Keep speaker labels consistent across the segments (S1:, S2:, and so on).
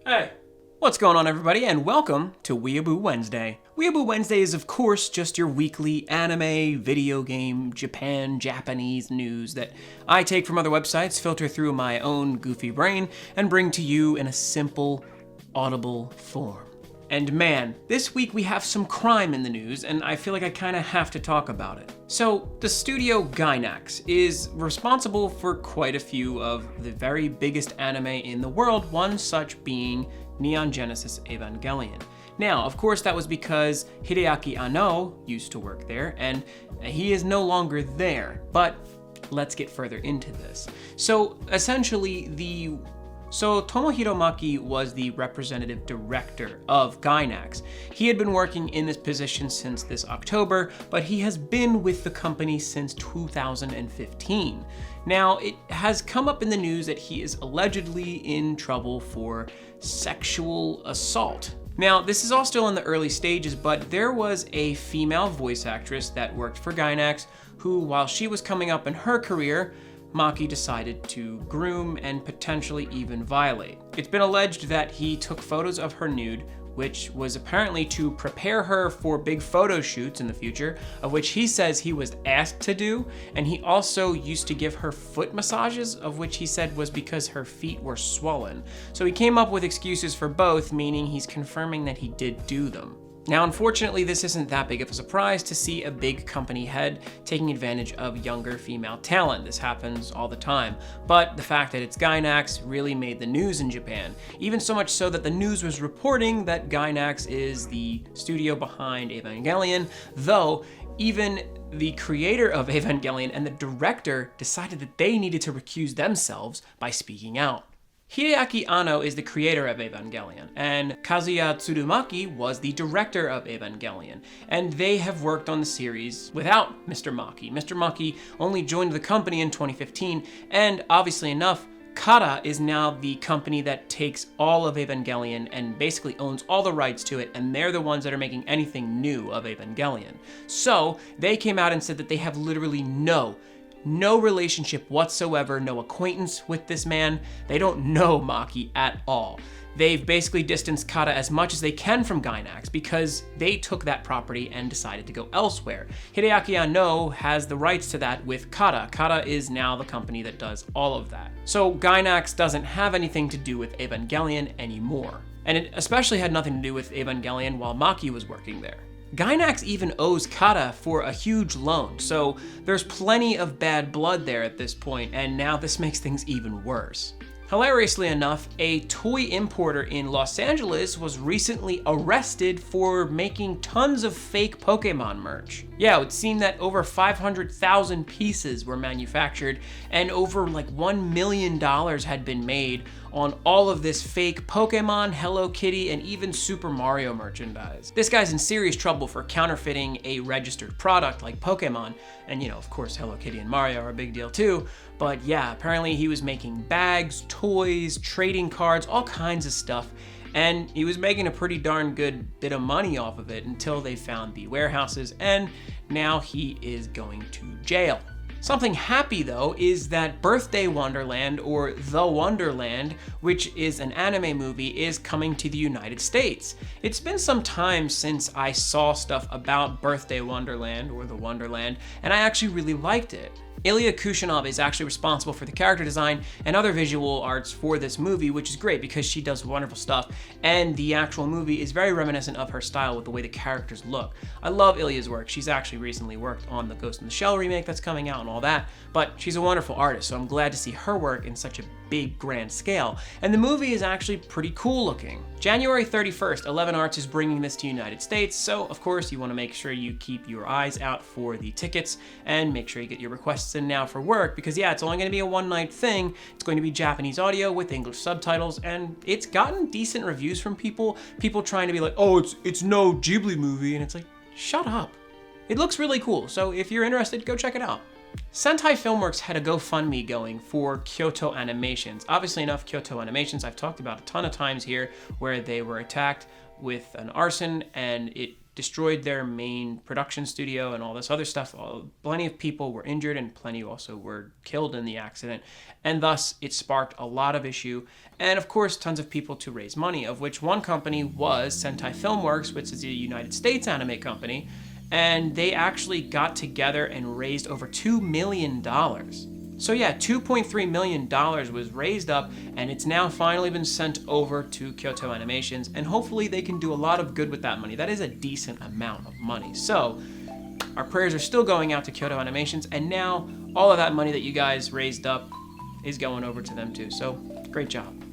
S1: Hey! What's going on, everybody, and welcome to Weeaboo Wednesday. Weeaboo Wednesday is, of course, just your weekly anime, video game, Japanese news that I take from other websites, filter through my own goofy brain, and bring to you in a simple, audible form. And man, this week we have some crime in the news, and I feel like I kinda have to talk about it. So, the studio Gainax is responsible for quite a few of the very biggest anime in the world, one such being Neon Genesis Evangelion. Now, of course, that was because Hideaki Anno used to work there, and he is no longer there, but let's get further into this. So, essentially, Tomohiro Maki was the representative director of Gainax. He had been working in this position since this October, but he has been with the company since 2015. Now, it has come up in the news that he is allegedly in trouble for sexual assault. Now, this is all still in the early stages, but there was a female voice actress that worked for Gainax who, while she was coming up in her career, Maki decided to groom and potentially even violate. It's been alleged that he took photos of her nude, which was apparently to prepare her for big photo shoots in the future, of which he says he was asked to do, and he also used to give her foot massages, of which he said was because her feet were swollen. So he came up with excuses for both, meaning he's confirming that he did do them. Now, unfortunately, this isn't that big of a surprise to see a big company head taking advantage of younger female talent. This happens all the time. But the fact that it's Gainax really made the news in Japan. Even so much so that the news was reporting that Gainax is the studio behind Evangelion, though even the creator of Evangelion and the director decided that they needed to recuse themselves by speaking out. Hideaki Anno is the creator of Evangelion, and Kazuya Tsurumaki was the director of Evangelion, and they have worked on the series without Mr. Maki. Mr. Maki only joined the company in 2015, and obviously enough, Kara is now the company that takes all of Evangelion and basically owns all the rights to it, and they're the ones that are making anything new of Evangelion. So, they came out and said that they have literally no relationship whatsoever, no acquaintance with this man. They don't know Maki at all. They've basically distanced Kara as much as they can from Gainax because they took that property and decided to go elsewhere. Hideaki Anno has the rights to that with Kara. Kara is now the company that does all of that. So Gainax doesn't have anything to do with Evangelion anymore. And it especially had nothing to do with Evangelion while Maki was working there. Gainax even owes Kara for a huge loan, so there's plenty of bad blood there at this point, and now this makes things even worse. Hilariously enough, a toy importer in Los Angeles was recently arrested for making tons of fake Pokemon merch. Yeah, it would seem that over 500,000 pieces were manufactured, and over $1 million had been made on all of this fake Pokemon, Hello Kitty, and even Super Mario merchandise. This guy's in serious trouble for counterfeiting a registered product like Pokemon, and of course Hello Kitty and Mario are a big deal too, but yeah, apparently he was making bags, toys, trading cards, all kinds of stuff, and he was making a pretty darn good bit of money off of it until they found the warehouses, and now he is going to jail. Something happy, though, is that Birthday Wonderland, or The Wonderland, which is an anime movie, is coming to the United States. It's been some time since I saw stuff about Birthday Wonderland, or The Wonderland, and I actually really liked it. Ilya Kushanov is actually responsible for the character design and other visual arts for this movie, which is great because she does wonderful stuff, and the actual movie is very reminiscent of her style with the way the characters look. I love Ilya's work. She's actually recently worked on the Ghost in the Shell remake that's coming out and all that, but she's a wonderful artist, so I'm glad to see her work in such a big, grand scale. And the movie is actually pretty cool looking. January 31st, 11 Arts is bringing this to the United States, so of course you want to make sure you keep your eyes out for the tickets and make sure you get your requests in now for work, because yeah, it's only going to be a one-night thing. It's going to be Japanese audio with English subtitles, and it's gotten decent reviews from people trying to be like, oh, it's no Ghibli movie, and it's like, shut up. It looks really cool, so if you're interested, go check it out. Sentai Filmworks had a GoFundMe going for Kyoto Animations. Obviously enough, Kyoto Animations I've talked about a ton of times here, where they were attacked with an arson and it destroyed their main production studio and all this other stuff. Plenty of people were injured and plenty also were killed in the accident. And thus it sparked a lot of issue and of course tons of people to raise money, of which one company was Sentai Filmworks, which is a United States anime company. And they actually got together and raised over $2 million. So yeah, $2.3 million was raised up, and it's now finally been sent over to Kyoto Animations, and hopefully they can do a lot of good with that money. That is a decent amount of money. So our prayers are still going out to Kyoto Animations, and now all of that money that you guys raised up is going over to them too. So great job.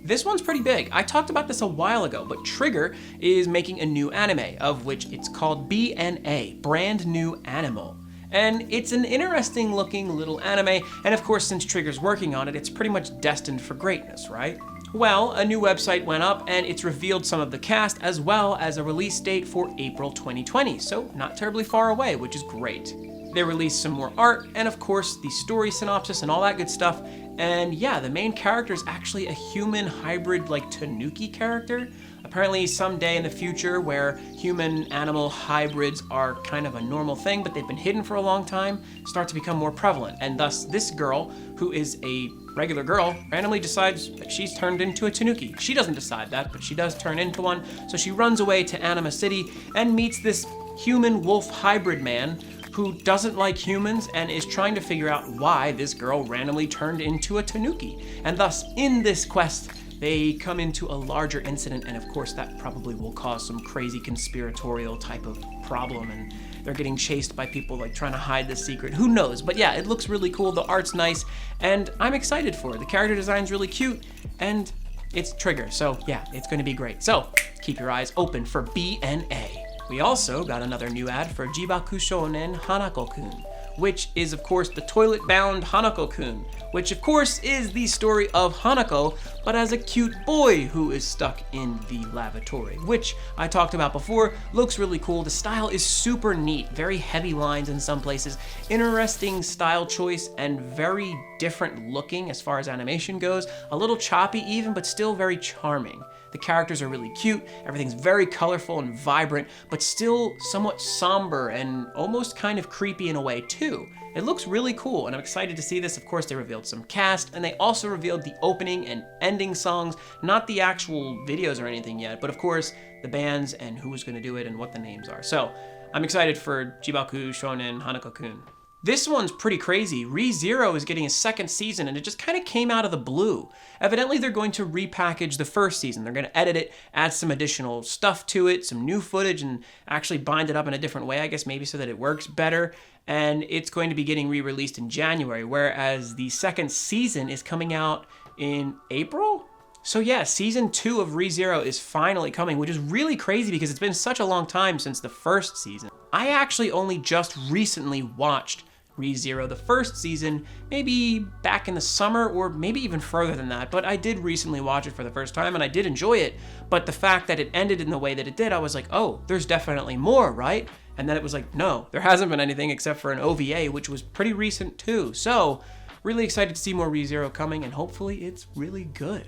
S1: This one's pretty big. I talked about this a while ago, but Trigger is making a new anime, of which it's called BNA, Brand New Animal. And it's an interesting looking little anime, and of course since Trigger's working on it, it's pretty much destined for greatness, right? Well, a new website went up and it's revealed some of the cast as well as a release date for April 2020, so not terribly far away, which is great. They released some more art and of course the story synopsis and all that good stuff, and yeah, the main character is actually a human hybrid like tanuki character. Apparently someday in the future where human-animal hybrids are kind of a normal thing, but they've been hidden for a long time, start to become more prevalent. And thus this girl, who is a regular girl, randomly decides that she's turned into a tanuki. She doesn't decide that, but she does turn into one. So she runs away to Anima City and meets this human-wolf hybrid man who doesn't like humans and is trying to figure out why this girl randomly turned into a tanuki. And thus, in this quest, they come into a larger incident, and of course that probably will cause some crazy conspiratorial type of problem, and they're getting chased by people like trying to hide the secret. Who knows? But yeah, it looks really cool, the art's nice, and I'm excited for it. The character design's really cute, and it's Trigger, so yeah, it's gonna be great. So keep your eyes open for BNA. We also got another new ad for Jibaku Shounen Hanako-kun, which is of course the toilet-bound Hanako-kun, which of course is the story of Hanako, but as a cute boy who is stuck in the lavatory, which I talked about before, looks really cool. The style is super neat, very heavy lines in some places, interesting style choice, and very different looking as far as animation goes, a little choppy even, but still very charming. The characters are really cute, everything's very colorful and vibrant, but still somewhat somber and almost kind of creepy in a way too. It looks really cool, and I'm excited to see this. Of course, they revealed some cast, and they also revealed the opening and ending songs, not the actual videos or anything yet, but of course, the bands and who's gonna do it and what the names are. So, I'm excited for Jibaku Shounen Hanako-kun. This one's pretty crazy. ReZero is getting a second season, and it just kind of came out of the blue. Evidently, they're going to repackage the first season. They're going to edit it, add some additional stuff to it, some new footage, and actually bind it up in a different way, I guess, maybe so that it works better. And it's going to be getting re-released in January, whereas the second season is coming out in April? So yeah, season 2 of ReZero is finally coming, which is really crazy because it's been such a long time since the first season. I actually only just recently watched ReZero, the first season, maybe back in the summer or maybe even further than that, but I did recently watch it for the first time and I did enjoy it, but the fact that it ended in the way that it did, I was like, oh, there's definitely more, right? And then it was like, no, there hasn't been anything except for an OVA, which was pretty recent too. So really excited to see more ReZero coming, and hopefully it's really good.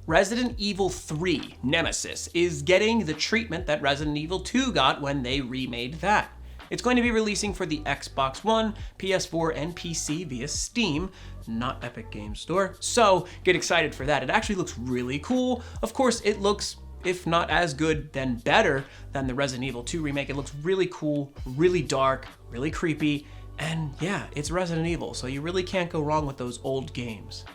S1: Resident Evil 3 Nemesis is getting the treatment that Resident Evil 2 got when they remade that. It's going to be releasing for the Xbox One, PS4, and PC via Steam, not Epic Games Store, so get excited for that. It actually looks really cool. Of course, it looks, if not as good, then better than the Resident Evil 2 remake. It looks really cool, really dark, really creepy, and yeah, it's Resident Evil, so you really can't go wrong with those old games.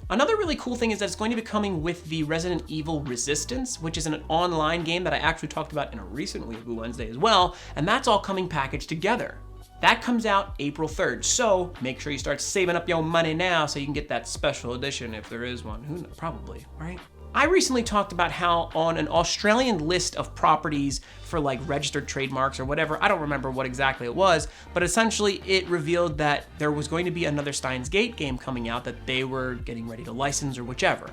S1: Another really cool thing is that it's going to be coming with the Resident Evil Resistance, which is an online game that I actually talked about in a recent Weeaboo Wednesday as well, and that's all coming packaged together. That comes out April 3rd, so make sure you start saving up your money now so you can get that special edition if there is one. Who knows? Probably, right? I recently talked about how on an Australian list of properties for like registered trademarks or whatever, I don't remember what exactly it was, but essentially it revealed that there was going to be another Steins Gate game coming out that they were getting ready to license or whichever.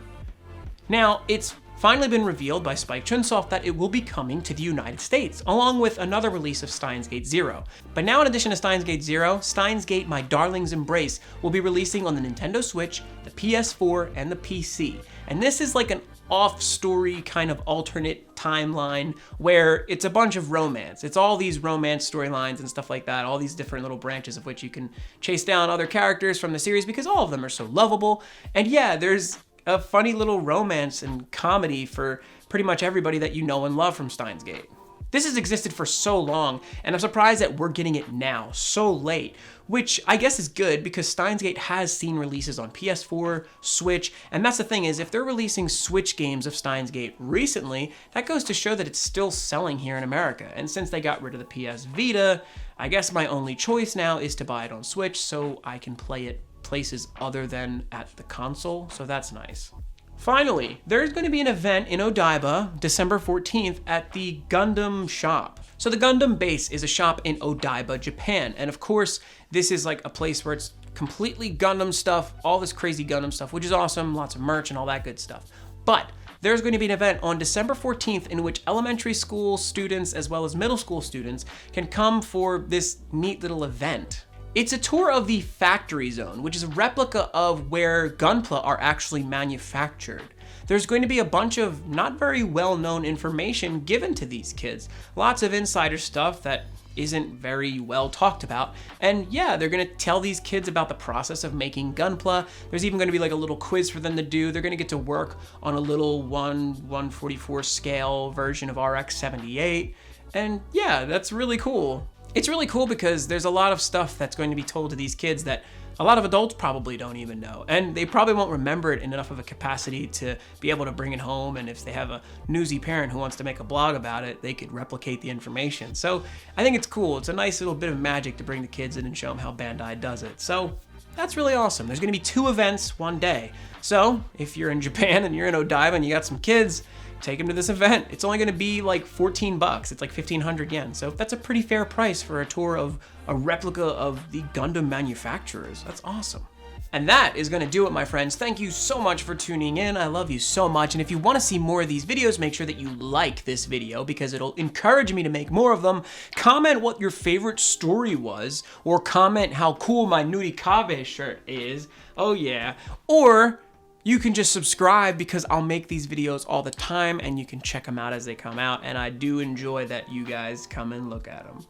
S1: Now, it's finally been revealed by Spike Chunsoft that it will be coming to the United States, along with another release of Steins Gate Zero. But now in addition to Steins Gate Zero, Steins Gate My Darling's Embrace will be releasing on the Nintendo Switch, the PS4, and the PC. And this is like an off-story kind of alternate timeline where it's a bunch of romance. It's all these romance storylines and stuff like that, all these different little branches of which you can chase down other characters from the series because all of them are so lovable. And yeah, there's a funny little romance and comedy for pretty much everybody that you know and love from Steins Gate. This has existed for so long, and I'm surprised that we're getting it now, so late, which I guess is good because Steins Gate has seen releases on PS4, Switch, and that's the thing is if they're releasing Switch games of Steins Gate recently, that goes to show that it's still selling here in America. And since they got rid of the PS Vita, I guess my only choice now is to buy it on Switch so I can play it places other than at the console, so that's nice. Finally, there's going to be an event in Odaiba, December 14th, at the Gundam shop. So the Gundam base is a shop in Odaiba, Japan. And of course, this is like a place where it's completely Gundam stuff, all this crazy Gundam stuff, which is awesome, lots of merch and all that good stuff. But there's going to be an event on December 14th in which elementary school students as well as middle school students can come for this neat little event. It's a tour of the factory zone, which is a replica of where Gunpla are actually manufactured. There's going to be a bunch of not very well-known information given to these kids. Lots of insider stuff that isn't very well talked about. And yeah, they're gonna tell these kids about the process of making Gunpla. There's even gonna be like a little quiz for them to do. They're gonna get to work on a little 1/144 scale version of RX-78. And yeah, that's really cool. It's really cool because there's a lot of stuff that's going to be told to these kids that a lot of adults probably don't even know. And they probably won't remember it in enough of a capacity to be able to bring it home. And if they have a newsy parent who wants to make a blog about it, they could replicate the information. So I think it's cool. It's a nice little bit of magic to bring the kids in and show them how Bandai does it. So that's really awesome. There's going to be 2 events one day. So if you're in Japan and you're in Odaiba and you got some kids, take them to this event. It's only gonna be like 14 bucks. It's like 1,500 yen. So that's a pretty fair price for a tour of a replica of the Gundam manufacturers. That's awesome. And that is gonna do it, my friends. Thank you so much for tuning in. I love you so much. And if you wanna see more of these videos, make sure that you like this video because it'll encourage me to make more of them. Comment what your favorite story was, or comment how cool my Nurikabe shirt is. Oh yeah. Or you can just subscribe because I'll make these videos all the time and you can check them out as they come out. And I do enjoy that you guys come and look at them.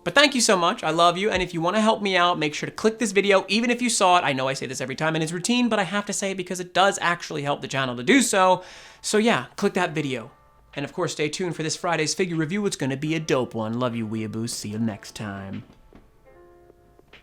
S1: But thank you so much. I love you. And if you want to help me out, make sure to click this video, even if you saw it. I know I say this every time and it's routine, but I have to say it because it does actually help the channel to do so. So yeah, click that video. And of course, stay tuned for this Friday's figure review. It's going to be a dope one. Love you, Weeaboo. See you next time.